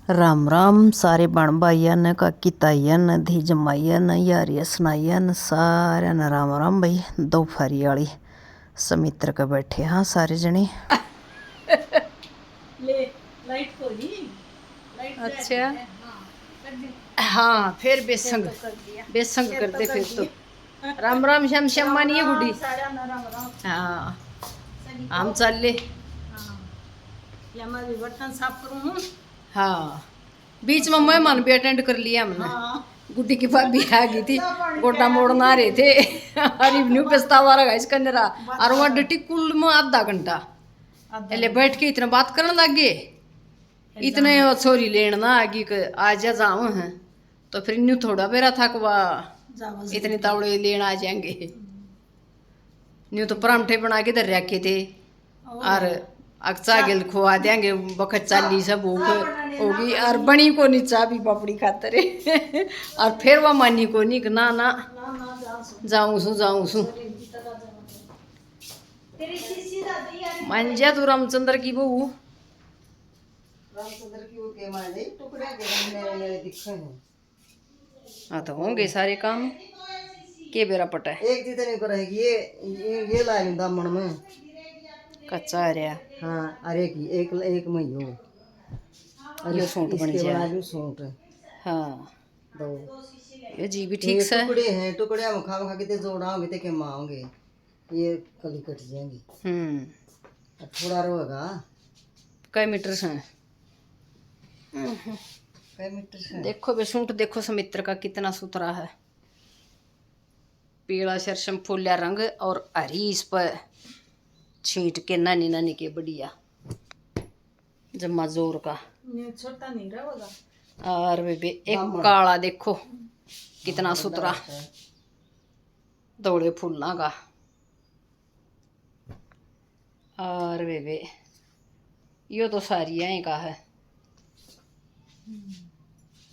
राम राम सारे बण भाइया ने काकी ताइया ने धी जमाइया ने यारिया सनाइया ने सारे ने राम राम भाई। दोपहरी वाली समित्र के बैठे हाँ सारे जने। ले लाइट को ही लाइट अच्छा हाँ फिर बेसंग बेसंग कर दे फिर तो राम राम श्याम श्याम मानिए गुडी। सारा ना राम राम हाँ हम चल ले। ये हमारी बर्तन साफ करूँ हूँ। हाँ बीच में मेहमान भी अटेंड कर लिया हमने। गुड्डी की भाभी आ गई थी गोटा मोड़ना रहे थे अरे न्यू पछतावा रहा इसका नरा और वहाँ डटी कुल में आधा घंटा पहले बैठ के इतना बात करने लग गए इतने छोरी लेना ना आगे आ जा जाऊँ हैं तो फिर न्यू थोड़ा बेरा था कि वाह इतने तावड़े लेना आ जाएंगे। न्यू तो परांठे बना के दर रखे थे और अक्सा गिल खुआ देंगे बखत चाली सब होगी और बनी को नहीं चाह भी पापड़ी खातर और फिर वह मानी को नहीं ना ना जाऊँ सू मान जा तू रामचंद्र की बहू हाँ तो होंगे सारे काम के बेरा पटा है एक दिन नहीं करेगी ये लाए दामन में कच्चा आ रहा हाँ अरे एक एक मई हो ये सूट बन जाए सूट हाँ दो ये जी भी ठीक से टुकड़े हैं टुकड़े हम खा के जोड़ाओगे ते के माओगे ये कली कट जाएंगी। थोड़ा रहेगा कई मीटर से कई मीटर से देखो बे सूट देखो समित्र का कितना सुथरा है पीला सरसम फूलिया रंग और हरी इस पर छींट के नानी नानी के बढ़िया जम्मा जोर का छोटा नहीं रहा होगा। और बेबे एक काला देखो कितना सुथरा दौड़े फूलना का और बेबे यो तो सारी यहीं का है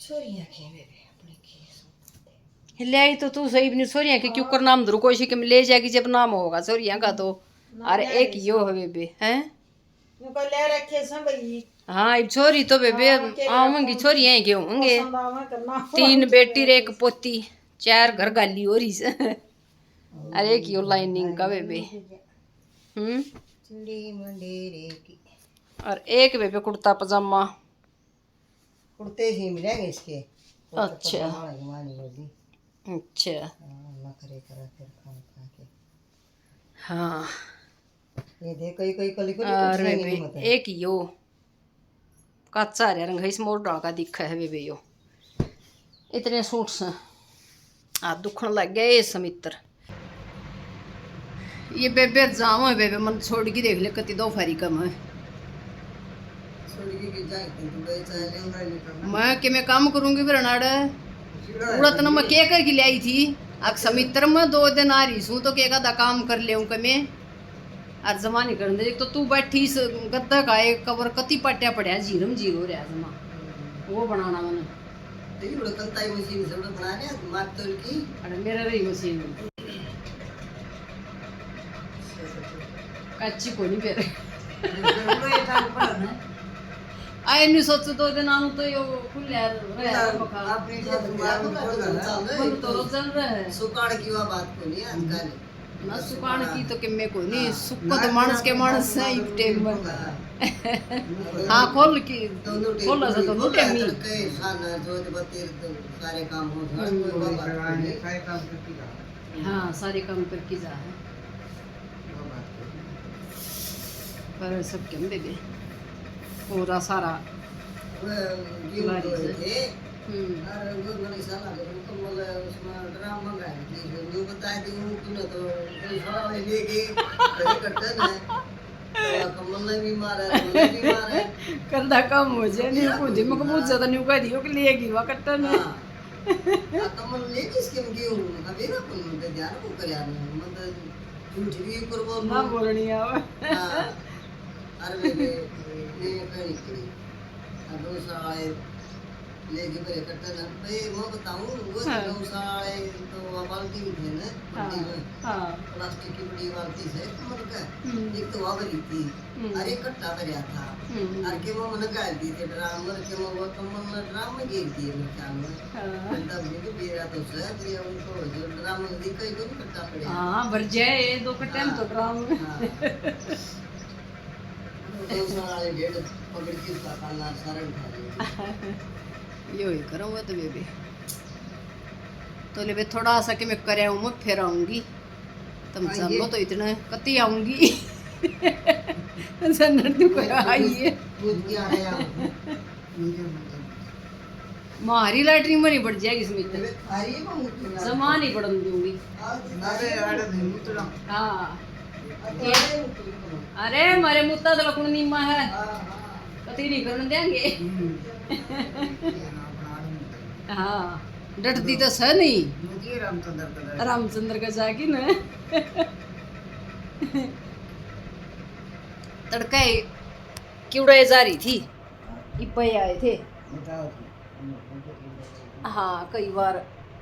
छोरियां के बेबे अपने के ले तो तू सही भी छोरियां के क्यों कर नाम धरो कोई के ले जाएगी जब नाम होगा छोरियां का तो अरे एक यो है बेबे हैं उनको ले रखे सब भाई। हाँ एक छोरी तो बेबे आऊंगी छोरी यहीं के होंगे तीन बेटी रे एक पोती चार घर गाली हो रही से अरे एक यो लाइनिंग का बेबे चुड़ी मंडेरे की और एक बेबे कुर्ता पजामा कुर्ते ही मिलेंगे इसके अच्छा अच्छा नखरे करा फिर खा के हाँ ये देख कई कई कली को और बेबे एक यो कच्चा हरे रंग इस मोर डाल का दिखा है बेबे यो इतने सूट से हाथ दुखन लग गया ये समित्र ये बेबे जाम है बेबे मन छोड़ के देख ले कति दो फारी कम है मैं कि मैं काम करूंगी फिर नाड़ उड़त न मैं क्या करके ले आई थी अब समित्र में 2 दिन आ रही हूँ तो क्या का काम कर ले कि मैं आज जमा नहीं करने दे तो तू बैठी इस गद्दा का एक कवर कति पाटिया पड़िया जीरम जीरो रहा जमा वो बनाना मैंने मशीन से बनाने मार तोड़ की अरे मेरा रही मशीन कच्ची को नहीं पेरे आए नहीं सोच 2 दिन आऊँ तो यो खुले तो चल रहा है सुकाड़ की वह बात को नहीं अंकल ना सुकान की तो किम्मे को नहीं सुक्को तो मानस के मानस है इस टाइम में हाँ खोल की खोल सा तो लुटे मी सारे काम हो हाँ सारे काम करके जा है पर सब क्या बेबे पूरा सारा करदा कम हो जाए नहीं पूछ मैं को पूछ ज्यादा नहीं कह दियो कि लेगी वा कट्टा ने कमल ले किसके में क्यों अभी ना कोई ध्यान को कर यार मतलब झूठ भी करबो ना बोलनी आवे हां अरे बेबे ये कहीं की अब साले लेके मेरे कट्टे ना भाई मैं बताऊं वो गौशाला तो बाल्टी में थे ना बड़ी में हाँ प्लास्टिक की बड़ी बाल्टी से मत का एक तो वहां भरी थी अरे कट्टा भरा था और के वो मन गाल दी थे ड्राम में के वो कमल में ड्राम में गिर दिए मेरे ख्याल में तब ये तो बेरा तो से दिया उनको जो ड्राम में दी कई को कट्टा पड़ा हाँ भर जाए 2 कट्टे में तो ड्राम में गौशाला वाले डेढ़ पकड़ के उसका खाना सारा उठा लिया यो ही करूँगा तो बेबी तो ले थोड़ा सा कि मैं करे हूँ मैं फिर आऊँगी तुम चलो तो इतना कति आऊँगी सन्नर तू को आइए दूध की आ रहा है मारी लैटरिन में नहीं बढ़ जाएगी इसमें इतना आ रही है बहुत सामान ही बढ़न दूंगी अरे आड़े नहीं मुतला हाँ अरे मारे मुत्ता तो लकुन नीमा है कति नहीं करने देंगे हाँ डटती तो सह नहीं रामचंद्र का जाके ना तड़का क्योड़े जा रही थी इपे आए थे हाँ कई बार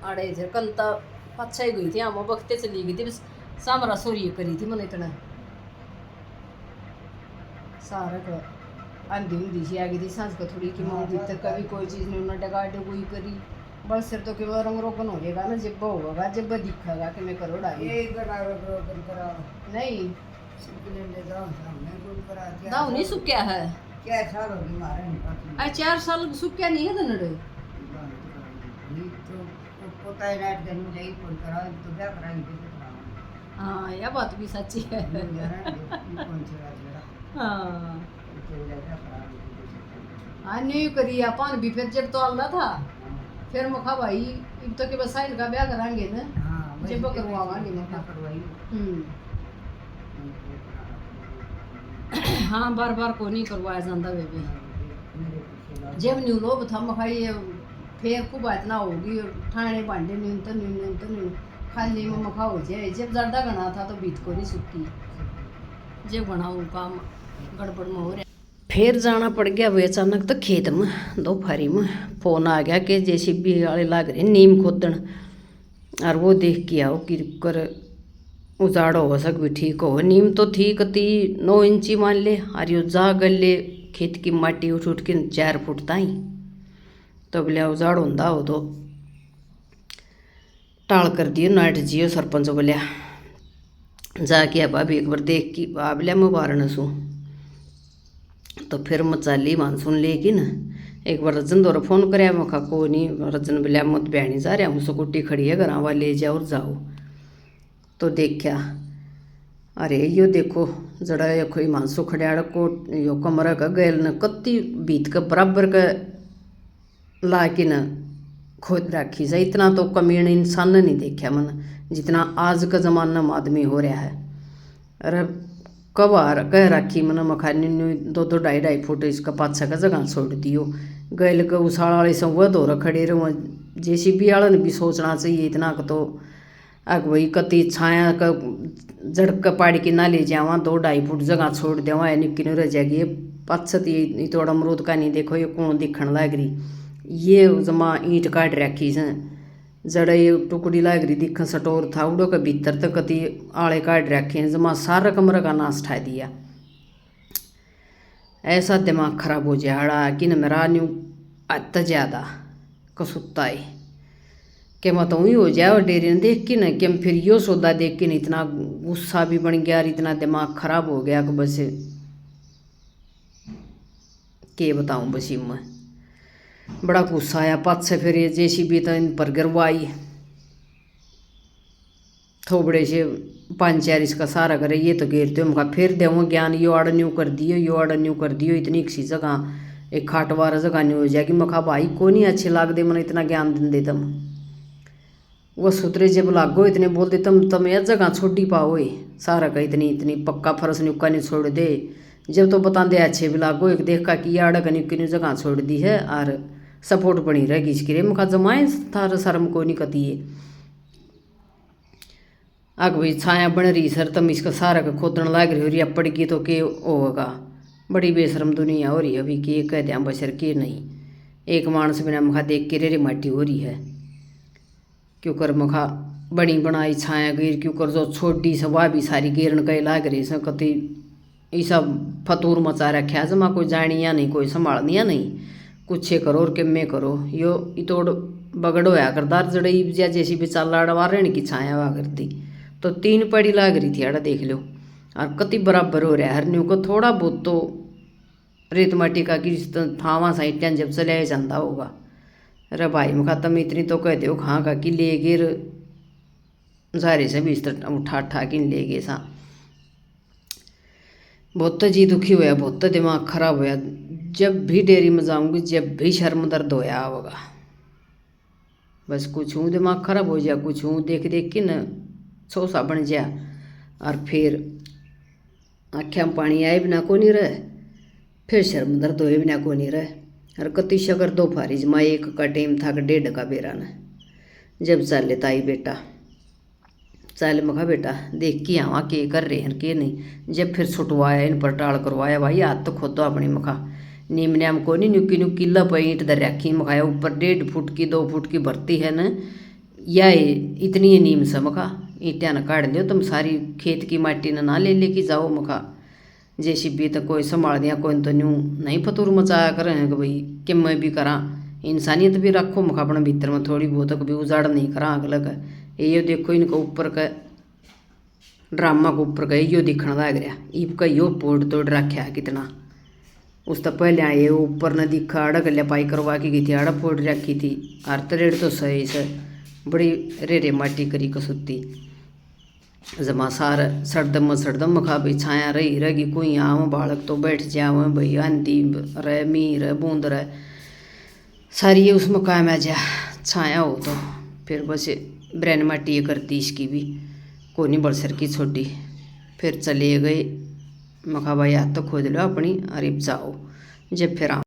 आड़े थे कल तो अच्छा ही गई थी हम वक्ते चली गई थी बस सामरा सोरी करी थी मैंने इतना सारा का आंधी उंधी सी आ गई थी सांस को थोड़ी कि माँ भीतर कभी कोई चीज़ नहीं उन्होंने डगा डगुई करी बस सिर तो केवल रंग रोगन हो जाएगा ना जब होगा जब दिखेगा कि मैं करो डाली नहीं दाऊ नहीं सुक्या है क्या साल होगी मारे 4 साल सुक्या नहीं है धनड़े तो पोता है रात दिन में जाई फोन करा तो क्या कराएंगे हाँ यह बात भी सच्ची है हाँ हाँ नहीं करी अपन भी फिर जब तो आलना था फिर मखा भाई अब तो के बस साइड का ब्याह कराएंगे ना जब करवावांगे मखा हाँ बार बार को नहीं करवाया जाता बेबी जब न्यू लोग था मखाई फिर खूब इतना होगी ठाणे भांडे न्यूनतम खाली में मखा हो जाए जब ज़्यादा गना था तो बीत को नहीं सुखी जब बनाऊँ काम गड़बड़ में हो रहा फिर जाना पड़ गया वो अचानक तो खेत में दोपहरी में फोन आ गया कि JCB वाले लाग रहे नीम खोदन और वो देख के आओ कि कर उजाड़ हो सक भी ठीक हो नीम तो थी कती 9 इंची मान ले और यो जा गले खेत की माटी उठ उठ के 4 फुट ताई तो बोलिया उजाड़ होंदा हो तो टाल कर दियो नाट जियो सरपंच बोलिया जाके भाभी एक बार देख की बोलिया मैं बारण सू तो फिर मचाली मानसून लेकिन एक बार रजन दौरा फोन कराया मैं को नहीं रजन बोलिया मत बयानी जा रहा हूँ स्कूटी खड़ी है घर वाले ले जाओ और जाओ तो देखा अरे यो देखो जड़ा ये कोई मानसू खड़ियाड़ को यो कमरा का गैल न कत्ती बीत का बराबर का ला के न खोद रखी से इतना तो कमीण इंसान ने नहीं देखा मन जितना आज का ज़माना में आदमी हो रहा है। अरे कब आ कह रखी मन मखानी 2-2 2.5 फुट इसका पाछा का जगह छोड़ दियो गैल का उछाड़ वाले से वह दौरा खड़े रहो JCB वाला ने भी सोचना चाहिए इतना का तो अग वही कति छाया का जड़क पाड़ी के ना ले जावा 2-2.5 फुट जगह छोड़ देवा है निक्की रह जाएगी पच्छत ये थोड़ा अमरूद का नहीं देखो ये कौन दिखण लग रही ये जमा ईंट काट रखी से जड़ा ये टुकड़ी लाग रही दिखन सटोर था उड़ो के भीतर तक कति आले काट रखे जमा सारा कमरा का नाश ठा दिया। ऐसा दिमाग खराब हो जाड़ा कि न मेरा न्यू अत ज़्यादा कसुत्ता है कि मैं तो ही हो जाए और डेरी ने देख के न कि हम फिर यो सौदा देख के न इतना गुस्सा भी बन गया इतना दिमाग खराब हो गया कि बस के बताऊँ बस मैं बड़ा गुस्सा आया पत से फिर ये JCB तो इन पर गिरवाई थोबड़े से 5-4 इसका सारा करे ये तो गिरते हो फिर देव ज्ञान यो आड़ न्यू कर दियो इतनी किसी जगह एक खाटवार जगह नहीं हो जाएगी मखा भाई को नहीं अच्छे लाग दे मन इतना ज्ञान दिन दे तम वो सुतरे जब लागो इतने बोल दे तम यह जगह छोड़ी पाओ सारा का इतनी पक्का फरस नुक्का नहीं छोड़ दे जब तो बता दे अच्छे भी लागो एक देख का कि आड़ का नुक्की जगह छोड़ दी है और सपोर्ट बनी रहेगी इसकी रे मखा जमाए थार शर्म को नहीं कती है आग भाई छाया बन रही सर तम इसका सारा का खोदन लाग रही हो रही पड़ गई तो के होगा बड़ी बेशरम दुनिया हो रही अभी के कह दें बशर के नहीं एक मानस बिना मखा देख के रेरे माटी हो रही है। क्यों कर मखा बड़ी बनाई छाया गिर क्यों कर जो छोटी सवा भी सारी गिरन कई लाग रही से कति ये सब फतूर मचा रखा जमा कोई जानिया नहीं कोई संभालनिया नहीं कुछ करो और कि मैं करो यो इतोड़ बगड़ होया करदार जड़ई या जैसी बेचाला अड़वा रहने की छाया हुआ करती तो 3 पड़ी लाग रही थी अड़ा देख लो और कति बराबर हो रहा है हरन्यू को थोड़ा बहुत तो रेत माटी का कि थावा साइट जब चले जाता होगा। अरे भाई मुखा तुम इतनी तो कहते हो खां का कि ले गिर सारे से भी उठा के ले गए सा बहुत तो जी दुखी होया बहुत तो दिमाग खराब होया। जब भी डेयरी में जाऊंगी जब भी शर्म दर्द होया होगा बस कुछ हूँ दिमाग खराब हो जा कुछ हूँ देख देख के न सोसा बन जा और फिर आँखें में पानी आए बिना को नहीं रहे फिर शर्म दर्द होए बिना को नहीं रहे। और कति शगर 2 फारिज माँ 1 का टाइम था कि 1:30 का बेरा न जब चल लेता आई बेटा चल मखा बेटा देख के आवा के कर रहे हैं के नहीं। जब फिर छुटवाया इन पर टाल करवाया भाई हाथ तो खोदो अपनी मखा नीम न्याम को नहीं नुकी नुकी ला पर ईंट दर रखी मखाया ऊपर 1.5 फुट की 2 फुट की भरती है न या इतनी नीम से मखा ईंटियाँ न काट लियो तुम सारी खेत की माटी न ना ले लेके जाओ मखा जैसी भी तो कोई संभाल दिया कोई तो न्यू नहीं फतूर मचाया करें कि भाई कि मैं भी करा इंसानियत भी रखो मखा अपने भीतर में थोड़ी बहुत भी उजाड़ नहीं करा अगलग ये देखो इनका ऊपर का ड्रामा के ऊपर का यो दिखने लग रहा ईब का यो पोड़ तोड़ रखा है कितना उस तो पहले आए ऊपर न दिखा अड़क लपाई करवा के गई थी अड़ फोड़ रखी थी और तरेड़ तो सही से बड़ी रेरे माटी करी कसुती जमा सार सरदम मखा भाई छाया रही रहेगी कोई आव बालक तो बैठ जाओ भाई आंधी रह मी रह बूंद रह सारी ये उस मकान में जा छाया हो तो फिर बस ब्रैन माटी ये करती इसकी भी को नहीं बरसर की छोटी फिर चले गए मखा भाई हाथ तो खोद लो अपनी अरे जाओ जब फिर